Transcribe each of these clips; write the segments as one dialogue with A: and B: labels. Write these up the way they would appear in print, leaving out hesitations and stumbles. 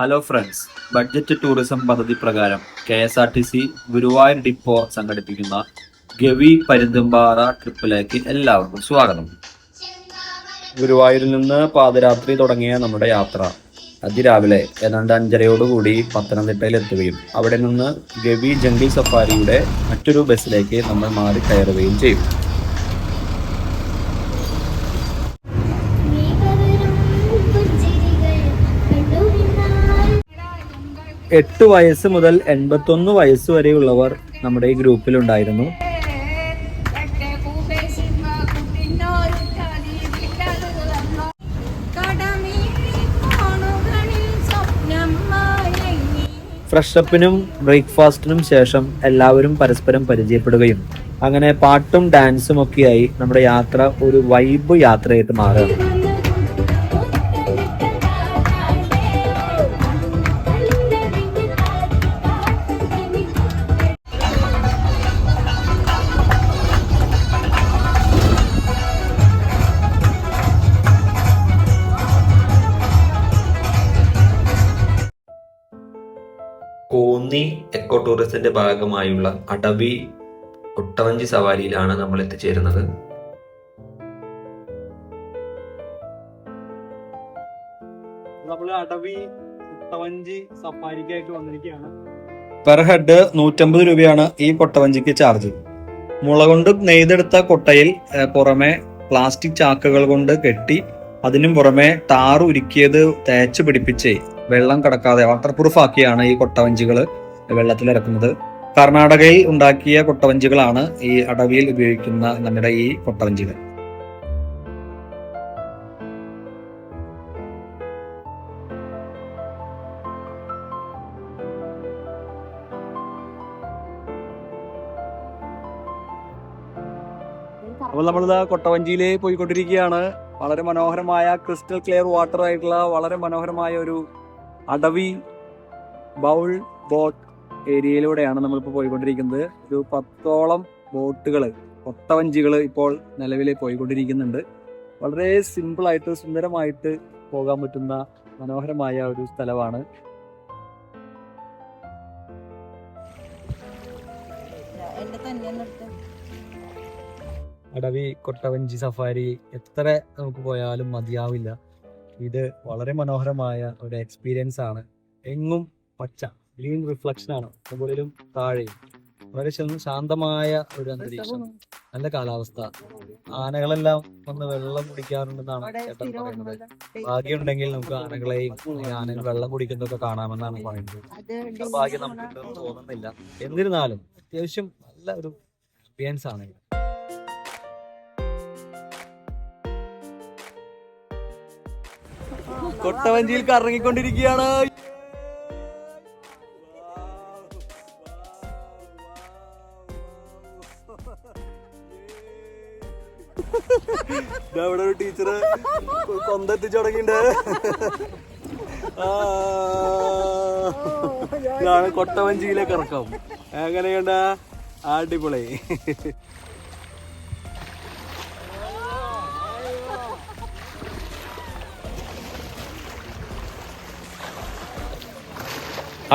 A: Hello friends, budget tourism പദ്ധതി പ്രകാരം KSRTC Guruvayur depot സംഘടിപ്പിക്കുന്ന ഗവി പരുന്തുംപാറ ട്രിപ്പിലേക്ക് എല്ലാവർക്കും സ്വാഗതം. ഗുരുവായൂരിൽ നിന്ന് പാതിരാത്രി തുടങ്ങിയ നമ്മുടെ യാത്ര അതിരാവിലെ ഏതാണ്ട് 5:30 പത്തനംതിട്ടയിൽ എത്തുകയും അവിടെ നിന്ന് ഗവി ജംഗിൾ സഫാരിയുടെ മറ്റൊരു ബസ്സിലേക്ക് നമ്മൾ മാറി കയറുകയും ചെയ്യും. എട്ട് വയസ്സ് മുതൽ 81 വയസ്സ് വരെയുള്ളവർ നമ്മുടെ ഈ ഗ്രൂപ്പിലുണ്ടായിരുന്നു. ഫ്രഷപ്പിനും ബ്രേക്ക്ഫാസ്റ്റിനും ശേഷം എല്ലാവരും പരസ്പരം പരിചയപ്പെടുകയും അങ്ങനെ പാട്ടും ഡാൻസും ഒക്കെയായി നമ്മുടെ യാത്ര ഒരു വൈബ് യാത്രയായിട്ട് മാറുകയാണ്. കോന്നി എക്കോ ടൂറിസത്തിന്റെ ഭാഗമായുള്ള അടവി കുട്ടവഞ്ചി സവാരിയിലാണ് നമ്മൾ എത്തിച്ചേരുന്നത്.
B: നമ്മൾ അടവി കൊട്ടവഞ്ചി സഫാരിക്കായിട്ട് വന്നിരിക്കുകയാണ്.
A: പെർ ഹെഡ് 150 രൂപയാണ് ഈ കൊട്ടവഞ്ചിക്ക് ചാർജ്. മുള കൊണ്ട് നെയ്തെടുത്ത കൊട്ടയിൽ പുറമെ പ്ലാസ്റ്റിക് ചാക്കുകൾ കൊണ്ട് കെട്ടി അതിനും പുറമെ ടാർ ഉരുക്കിയത് തേച്ച് പിടിപ്പിച്ച് വെള്ളം കടക്കാതെ വാട്ടർ പ്രൂഫ് ആക്കിയാണ് ഈ കൊട്ടവഞ്ചികൾ വെള്ളത്തിലിറക്കുന്നത്. കർണാടകയിൽ ഉണ്ടാക്കിയ കൊട്ടവഞ്ചികളാണ് ഈ അടവിയിൽ ഉപയോഗിക്കുന്ന നമ്മുടെ ഈ കൊട്ടവഞ്ചികൾ.
B: അപ്പോൾ നമ്മളിതാ കൊട്ടവഞ്ചിയിൽ പോയിക്കൊണ്ടിരിക്കുകയാണ്. വളരെ മനോഹരമായ ക്രിസ്റ്റൽ ക്ലിയർ വാട്ടർ ആയിട്ടുള്ള വളരെ മനോഹരമായ ഒരു അടവി ബൗൾ ബോട്ട് ഏരിയയിലൂടെയാണ് നമ്മളിപ്പോൾ പോയിക്കൊണ്ടിരിക്കുന്നത്. ഒരു 10ഓളം ബോട്ടുകൾ കൊട്ടവഞ്ചികൾ ഇപ്പോൾ നിലവിൽ പോയിക്കൊണ്ടിരിക്കുന്നുണ്ട്. വളരെ സിമ്പിളായിട്ട് സുന്ദരമായിട്ട് പോകാൻ പറ്റുന്ന മനോഹരമായ ഒരു സ്ഥലമാണ്. അടവി കൊട്ടവഞ്ചി സഫാരി എത്ര നമുക്ക് പോയാലും മതിയാവില്ല. ഇത് വളരെ മനോഹരമായ ഒരു എക്സ്പീരിയൻസ് ആണ്. എങ്ങും പച്ച ഗ്രീൻ റിഫ്ലക്ഷൻ ആണ്, മുകളിലും താഴെയും. വളരെ ശാന്തമായ ഒരു അന്തരീക്ഷം, നല്ല കാലാവസ്ഥ. ആനകളെല്ലാം വന്ന് വെള്ളം കുടിക്കാറുണ്ടെന്നാണ് ചേട്ടൻ പറയുന്നത്. ഭാഗ്യമുണ്ടെങ്കിൽ നമുക്ക് ആനകളെയും ആനകൾ വെള്ളം കുടിക്കുന്നതൊക്കെ കാണാമെന്നാണ് പറയുന്നത്. ഭാഗ്യം നമുക്ക് തോന്നുന്നില്ല. എന്നിരുന്നാലും അത്യാവശ്യം നല്ല ഒരു എക്സ്പീരിയൻസ് ആണ്. കൊട്ടവഞ്ചിയിൽ കറങ്ങിക്കൊണ്ടിരിക്കുകയാണ്. ഇവിടെ ഒരു ടീച്ചറ് കൊന്തെത്തിച്ചു തുടങ്ങിയിട്ടുണ്ട്. ഇതാണ് കൊട്ടവഞ്ചിയിലെ കറക്കം. എങ്ങനെയുണ്ട? അടിപൊളി.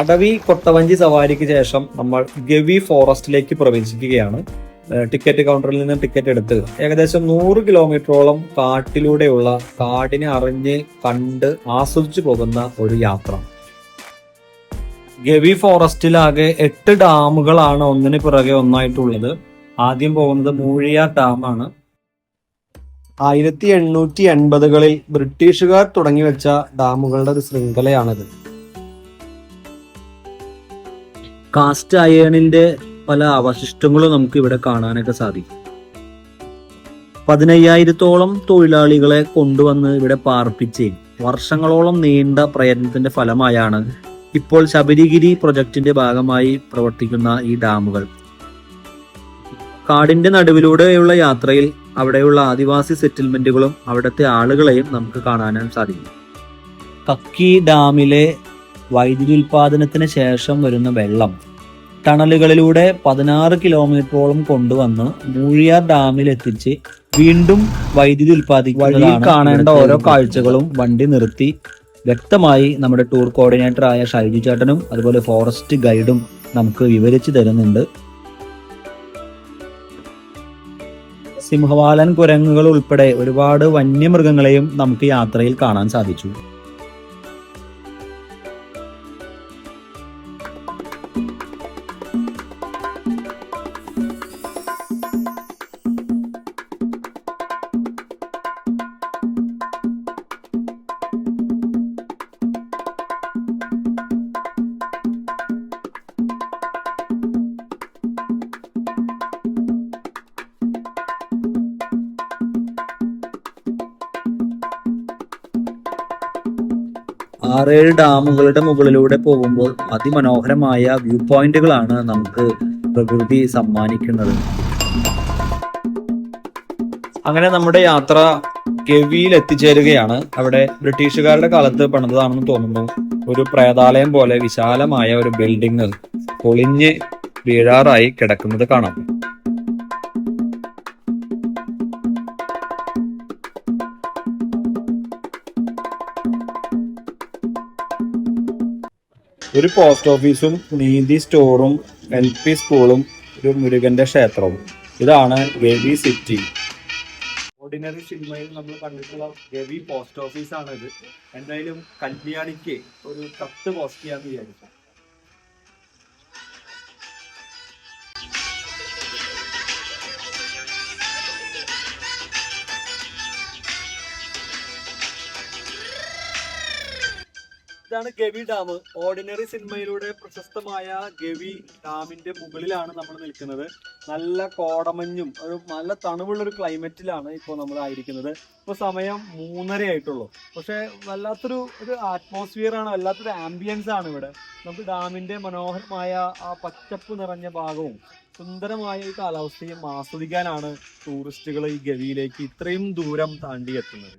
A: അടവി കൊട്ടവഞ്ചി സവാരിക്ക് ശേഷം നമ്മൾ ഗവി ഫോറസ്റ്റിലേക്ക് പ്രവേശിക്കുകയാണ്. ടിക്കറ്റ് കൗണ്ടറിൽ നിന്ന് ടിക്കറ്റ് എടുത്ത് ഏകദേശം 100 കിലോമീറ്ററോളം കാട്ടിലൂടെയുള്ള കാടിനെ അറിഞ്ഞ് കണ്ട് ആസ്വദിച്ചു പോകുന്ന ഒരു യാത്ര. ഗവി ഫോറസ്റ്റിലാകെ 8 ഡാമുകളാണ് ഒന്നിന് പിറകെ ഒന്നായിട്ടുള്ളത്. ആദ്യം പോകുന്നത് മൂഴിയാർ ഡാമാണ്. 1880കളിൽ ബ്രിട്ടീഷുകാർ തുടങ്ങി വെച്ച ഡാമുകളുടെ ഒരു ശൃംഖലയാണിത്. കാസ്റ്റ് അയേണിന്റെ പല അവശിഷ്ടങ്ങളും നമുക്ക് ഇവിടെ കാണാനൊക്കെ സാധിക്കും. 15,000-ഓളം തൊഴിലാളികളെ കൊണ്ടുവന്ന് ഇവിടെ പാർപ്പിച്ച് വർഷങ്ങളോളം നീണ്ട പ്രയത്നത്തിന്റെ ഫലമായാണ് ഇപ്പോൾ ശബരിഗിരി പ്രൊജക്ടിന്റെ ഭാഗമായി പ്രവർത്തിക്കുന്ന ഈ ഡാമുകൾ. കാടിന്റെ നടുവിലൂടെയുള്ള യാത്രയിൽ അവിടെയുള്ള ആദിവാസി സെറ്റിൽമെന്റുകളും അവിടുത്തെ ആളുകളെയും നമുക്ക് കാണാനും സാധിക്കും. കക്കി ഡാമിലെ വൈദ്യുതി ഉൽപാദനത്തിന് ശേഷം വരുന്ന വെള്ളം ടണലുകളിലൂടെ 16 കിലോമീറ്ററോളം കൊണ്ടുവന്ന് മൂഴിയാർ ഡാമിൽ എത്തിച്ച് വീണ്ടും വൈദ്യുതി ഉൽപ്പാദിക്കുന്നതാണ്. കാണേണ്ട ഓരോ കാഴ്ചകളും വണ്ടി നിർത്തി വ്യക്തമായി നമ്മുടെ ടൂർ കോർഡിനേറ്ററായ ഷൈജു ചേട്ടനും അതുപോലെ ഫോറസ്റ്റ് ഗൈഡും നമുക്ക് വിവരിച്ചു തരുന്നുണ്ട്. സിംഹവാലൻ, കുരങ്ങുകൾ ഉൾപ്പെടെ ഒരുപാട് വന്യമൃഗങ്ങളെയും നമുക്ക് യാത്രയിൽ കാണാൻ സാധിച്ചു. ആറേഴ് ഡാമുകളുടെ മുകളിലൂടെ പോകുമ്പോൾ അതിമനോഹരമായ വ്യൂ പോയിന്റുകളാണ് നമുക്ക് പ്രകൃതി സമ്മാനിക്കുന്നത്. അങ്ങനെ നമ്മുടെ യാത്ര ഗവിയിൽ എത്തിച്ചേരുകയാണ്. അവിടെ ബ്രിട്ടീഷുകാരുടെ കാലത്ത് പണിതതാണെന്ന് തോന്നുന്നു. ഒരു പ്രേതാലയം പോലെ വിശാലമായ ഒരു ബിൽഡിംഗ് പൊളിഞ്ഞ് വീഴാറായി കിടക്കുന്നത് കാണാം. ഒരു പോസ്റ്റ് ഓഫീസും നീതി സ്റ്റോറും LP സ്കൂളും ഒരു മുരുകന്റെ ക്ഷേത്രവും. ഇതാണ് ഗവി സിറ്റി. ഓർഡിനറി സിനിമയിൽ നമ്മൾ കണ്ടിട്ടുള്ള ഗവി പോസ്റ്റ് ഓഫീസാണ് ഇത്. എന്തായാലും കല്യാണിക്ക് ഒരു കത്ത് പോസ്റ്റ് ചെയ്യാന്ന് വിചാരിച്ചു. ഇതാണ് ഗവി ഡാം. ഓർഡിനറി സിനിമയിലൂടെ പ്രശസ്തമായ ഗവി ഡാമിന്റെ മുകളിലാണ് നമ്മൾ നിൽക്കുന്നത്. നല്ല കോടമഞ്ഞും ഒരു നല്ല തണുവുള്ള ഒരു ക്ലൈമറ്റിലാണ് ഇപ്പോൾ നമ്മൾ ആയിരിക്കുന്നത്. ഇപ്പോൾ സമയം 3:30 ആയിട്ടുള്ളൂ. പക്ഷെ വല്ലാത്തൊരു ആറ്റ്മോസ്ഫിയർ ആണ്, വല്ലാത്തൊരു ആംബിയൻസ് ആണ് ഇവിടെ. നമുക്ക് ഡാമിന്റെ മനോഹരമായ ആ പച്ചപ്പ് നിറഞ്ഞ ഭാഗവും സുന്ദരമായ ഈ കാലാവസ്ഥയും ആസ്വദിക്കാനാണ് ടൂറിസ്റ്റുകൾ ഈ ഗവിയിലേക്ക് ഇത്രയും ദൂരം താണ്ടി എത്തുന്നത്.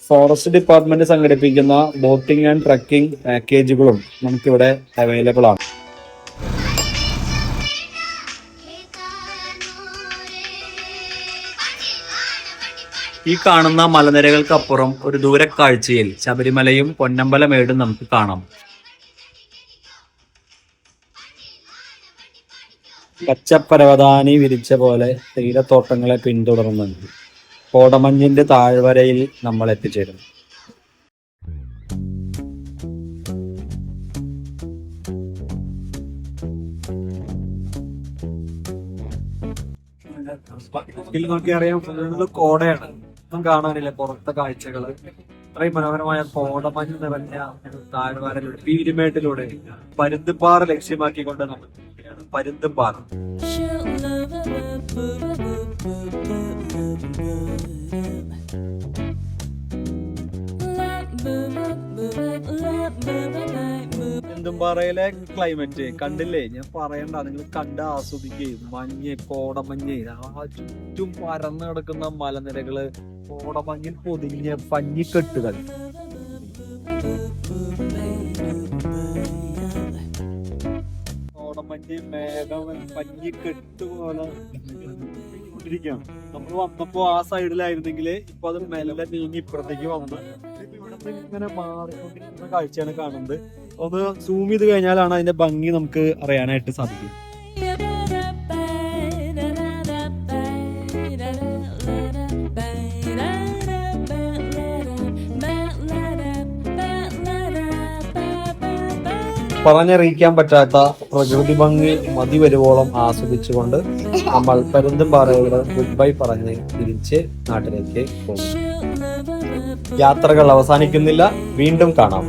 A: ഫോറസ്റ്റ് ഡിപ്പാർട്ട്മെന്റ് സംഘടിപ്പിക്കുന്ന ബോട്ടിംഗ് ആൻഡ് ട്രക്കിംഗ് പാക്കേജുകളും നമുക്കിവിടെ അവൈലബിൾ ആണ്. ഈ കാണുന്ന മലനിരകൾക്കപ്പുറം ഒരു ദൂരക്കാഴ്ചയിൽ ശബരിമലയും പൊന്നമ്പലമേടും നമുക്ക് കാണാം. പച്ചപ്പരവതാനി വിരിച്ച പോലെ തേയിലത്തോട്ടങ്ങളെ പിന്തുടർന്നുണ്ട്. കോടമഞ്ഞിന്റെ താഴ്വരയിൽ നമ്മൾ എത്തിച്ചേരുന്നു. നോക്കിയറിയാം, ഫുള്ള് കോടയാണ്. ഒന്നും കാണാനില്ല പുറത്തെ കാഴ്ചകള്. അത്രയും മനോഹരമായ കോടമഞ്ഞ് നിറഞ്ഞ താഴ്വരയിലൂടെ പീരുമേട്ടിലൂടെ പരുന്തുംപാറ ലക്ഷ്യമാക്കിക്കൊണ്ട് നമ്മൾ പരുന്തുംപാറ. പരുന്തുംപാറയിലെ ക്ലൈമറ്റ് കണ്ടില്ലേ? ഞാൻ പറയണ്ട, നിങ്ങൾ കണ്ട് ആസ്വദിക്കുകയും മഞ്ഞ്, കോടമഞ്ഞ്, ആ ചുറ്റും പരന്നു കിടക്കുന്ന മലനിരകള്, കോടമഞ്ഞിൽ പൊതിഞ്ഞ പഞ്ഞിക്കെട്ടുകൾ. കോടമഞ്ഞ് മേഘം പഞ്ഞിക്കെട്ട് പോലെ ഇരിക്കുകയാണ്. നമ്മൾ വന്നപ്പോ ആ സൈഡിലായിരുന്നെങ്കിൽ ഇപ്പൊ അത് മെല്ലെ നീങ്ങി ഇപ്പുറത്തേക്ക് വന്ന് ഇവിടെ ഇങ്ങനെ മാറിക്കൊണ്ടിരിക്കുന്ന കാഴ്ചയാണ് കാണുന്നത്. ഒന്ന് സൂം ചെയ്ത് കഴിഞ്ഞാലാണ് അതിന്റെ ഭംഗി നമുക്ക് അറിയാനായിട്ട് സാധിക്കും. പറഞ്ഞറിയിക്കാൻ പറ്റാത്ത പ്രകൃതി ഭംഗി മതി വരുവോളം ആസ്വദിച്ചുകൊണ്ട് നമ്മൾ പരുന്തുംപാറയോട് ഗുഡ് ബൈ പറഞ്ഞ് തിരിച്ച് നാട്ടിലേക്ക് പോകും. യാത്രകൾ അവസാനിക്കുന്നില്ല, വീണ്ടും കാണാം.